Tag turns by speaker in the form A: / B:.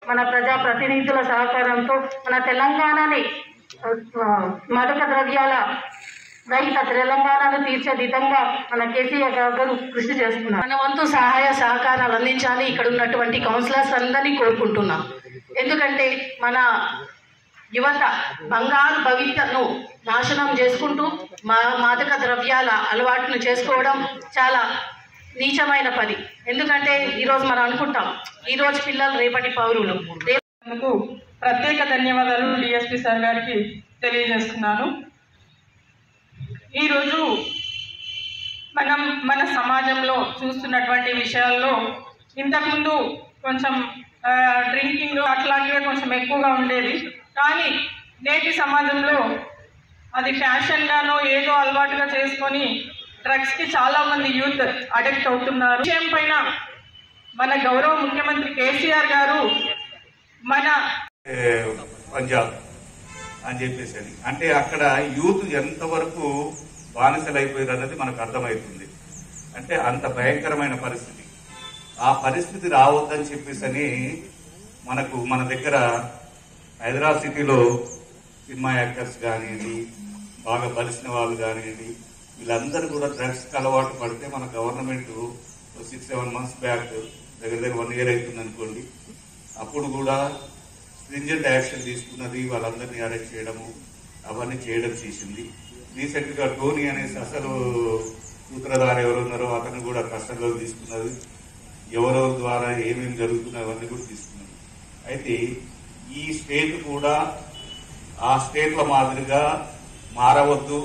A: మన ప్రజా ప్రతినిధుల సహకారంతో మన తెలంగాణని మాదక ద్రవ్యాల రహిత తెలంగాణను తీర్చే విధంగా మన కేసీఆర్ గారు కృషి చేస్తున్నారు. మన వంతు సహాయ సహకారాలు అందించాలి ఇక్కడ ఉన్నటువంటి కౌన్సిలర్స్ అందరినీ కోరుకుంటున్నాం. ఎందుకంటే మన యువత బంగారు భవిష్యత్తును నాశనం చేసుకుంటూ మాదక ద్రవ్యాల అలవాటును చేసుకోవడం చాలా నీచమైన పని. ఎందుకంటే ఈరోజు మనం అనుకుంటాం ఈరోజు పిల్లలు రేపటి పౌరులు.
B: ప్రత్యేక ధన్యవాదాలు డిఎస్పీ సార్ గారికి తెలియజేస్తున్నాను. ఈరోజు మనం మన సమాజంలో చూస్తున్నటువంటి విషయాల్లో ఇంతకుముందు కొంచెం డ్రింకింగ్ అట్లాంటివే కొంచెం ఎక్కువగా ఉండేది. కానీ నేటి సమాజంలో అది ఫ్యాషన్గానో ఏదో అలవాటుగా చేసుకొని డ్రగ్స్కి చాలామంది యూత్ అడిక్ట్ అవుతున్నారు. విషయం పైన మన గౌరవ ముఖ్యమంత్రి కేసీఆర్ గారు మన
C: పంజాబ్ అని చెప్పేసి అంటే అక్కడ యూత్ ఎంతవరకు బానిసలు అయిపోయారు అన్నది మనకు అర్థమవుతుంది. అంటే అంత భయంకరమైన పరిస్థితి. ఆ పరిస్థితి రావద్దని చెప్పేసి మన దగ్గర హైదరాబాద్ సిటీలో సినిమా యాక్టర్స్ కానివ్వండి, బాగా బలిసిన వాళ్ళు కానివ్వండి, వీళ్ళందరూ కూడా డ్రగ్స్కి అలవాటు పడితే మన గవర్నమెంట్ 6-7 months బ్యాక్ దగ్గర 1 year అవుతుంది అనుకోండి, అప్పుడు కూడా స్ట్రింజెంట్ యాక్షన్ తీసుకున్నది, వాళ్ళందరినీ అరెస్ట్ చేయడము అవన్నీ చేయడం చేసింది. రీసెంట్ గా టోనీ అనేసి అసలు సూత్రధార ఎవరున్నారో అతను కూడా కస్టడీలో తీసుకున్నది, ఎవరెవరి ద్వారా ఏమేమి జరుగుతున్నాయో అవన్నీ కూడా తీసుకున్నది. అయితే ఈ స్టేట్ కూడా ఆ స్టేట్ల మాదిరిగా మారవద్దు,